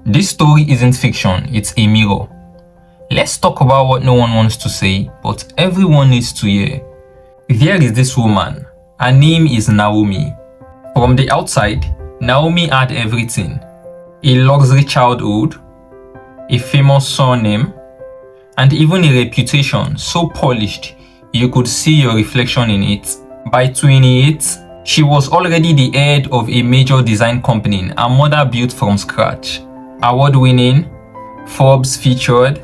This story isn't fiction, it's a mirror. Let's talk about what no one wants to say, but everyone needs to hear. There is this woman. Her name is Naomi. From the outside, Naomi had everything. A luxury childhood, a famous surname, and even a reputation so polished you could see your reflection in it. By 28, she was already the head of a major design company her mother built from scratch. Award-winning, Forbes featured.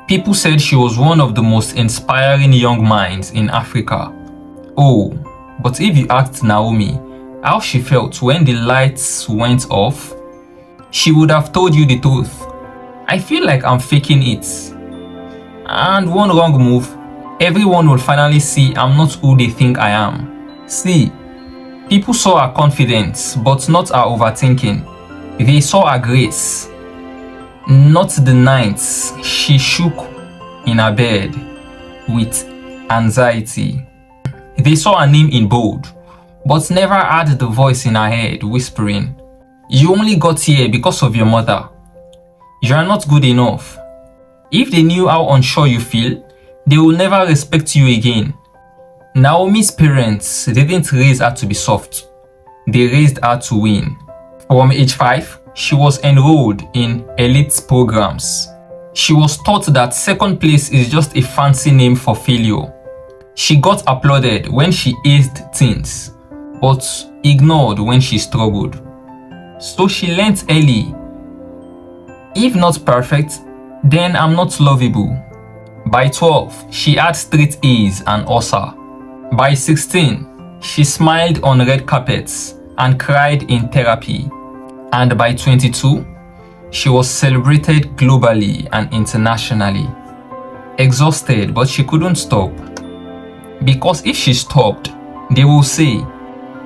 People said she was one of the most inspiring young minds in Africa. Oh, but if you asked Naomi how she felt when the lights went off, she would have told you the truth. I feel like I'm faking it. And one wrong move, everyone will finally see I'm not who they think I am. See, people saw her confidence, but not her overthinking. They saw her grace, not the nights she shook in her bed with anxiety. They saw her name in bold, but never had the voice in her head whispering, "You only got here because of your mother. You are not good enough." If they knew how unsure you feel, they will never respect you again. Naomi's parents didn't raise her to be soft. They raised her to win. From age 5, she was enrolled in elite programs. She was taught that second place is just a fancy name for failure. She got applauded when she aced things, but ignored when she struggled. So she learnt early, if not perfect, then I'm not lovable. By 12, she had straight A's and OSA. By 16, she smiled on red carpets and cried in therapy. And by 22, she was celebrated globally and internationally. Exhausted, but she couldn't stop. Because if she stopped, they will say,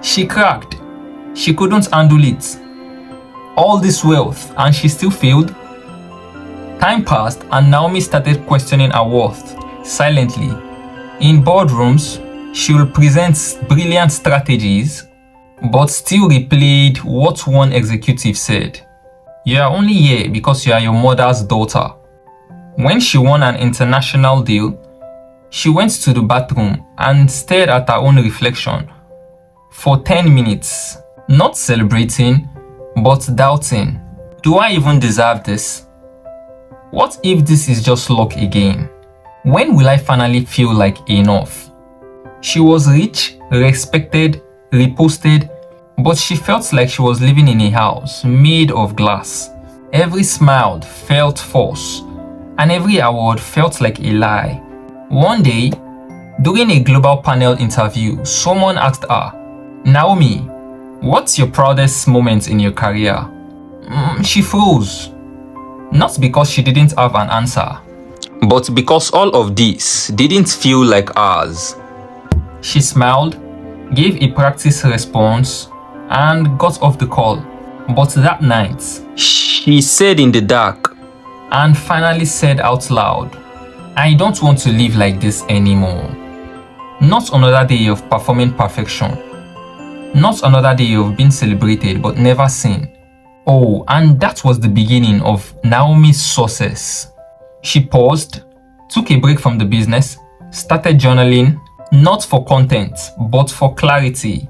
she cracked, she couldn't handle it. All this wealth and she still failed? Time passed and Naomi started questioning her worth silently. In boardrooms, she will present brilliant strategies, but still replayed what one executive said. "You are only here because you are your mother's daughter." When she won an international deal, she went to the bathroom and stared at her own reflection for 10 minutes, not celebrating, but doubting. Do I even deserve this? What if this is just luck again? When will I finally feel like enough? She was rich, respected, reposted, but she felt like she was living in a house made of glass. Every smile felt false, and every award felt like a lie. One day, during a global panel interview, someone asked her, "Naomi, what's your proudest moment in your career?" She froze. Not because she didn't have an answer, but because all of this didn't feel like hers. She smiled, gave a practice response, and got off the call. But that night, she said in the dark, and finally said out loud, "I don't want to live like this anymore." Not another day of performing perfection. Not another day of being celebrated but never seen. Oh, and that was the beginning of Naomi's success. She paused, took a break from the business, started journaling, not for content, but for clarity.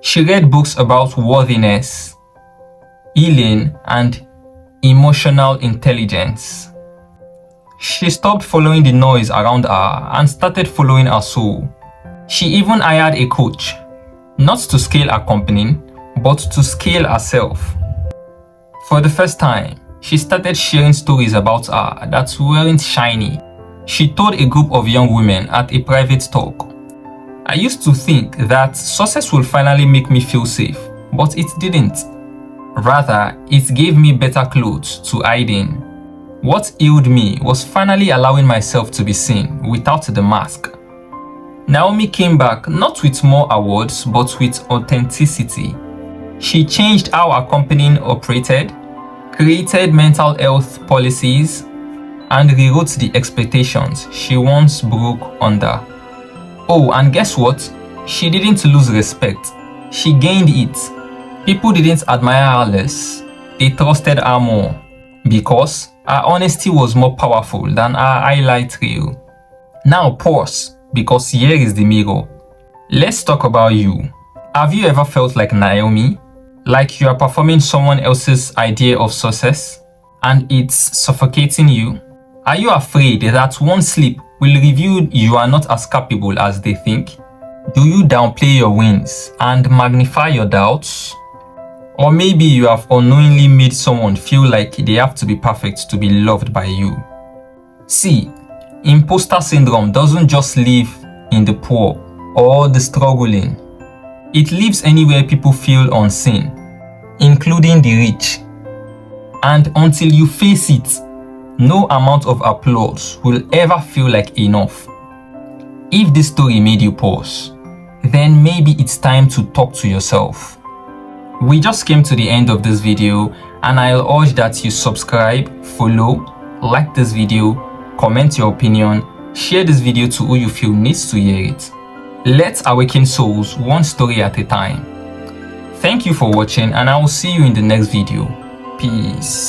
She read books about worthiness, healing, and emotional intelligence. She stopped following the noise around her and started following her soul. She even hired a coach, not to scale her company, but to scale herself. For the first time, she started sharing stories about her that weren't shiny. She told a group of young women at a private talk, "I used to think that success would finally make me feel safe, but it didn't. Rather, it gave me better clothes to hide in. What healed me was finally allowing myself to be seen without the mask." Naomi came back not with more awards, but with authenticity. She changed how her company operated, created mental health policies, and rewrote the expectations she once broke under. Oh, and guess what? She didn't lose respect. She gained it. People didn't admire her less. They trusted her more. because our honesty was more powerful than our highlight reel. Now pause, because here is the mirror. Let's talk about you. Have you ever felt like Naomi? Like you are performing someone else's idea of success and it's suffocating you? Are you afraid that one slip will reveal you are not as capable as they think? Do you downplay your wins and magnify your doubts? Or maybe you have unknowingly made someone feel like they have to be perfect to be loved by you. See, imposter syndrome doesn't just live in the poor or the struggling. It lives anywhere people feel unseen, including the rich. And until you face it, no amount of applause will ever feel like enough. If this story made you pause, then maybe it's time to talk to yourself. We just came to the end of this video, and I'll urge that you subscribe, follow, like this video, comment your opinion, share this video to who you feel needs to hear it. Let's awaken souls one story at a time. Thank you for watching, and I will see you in the next video. Peace.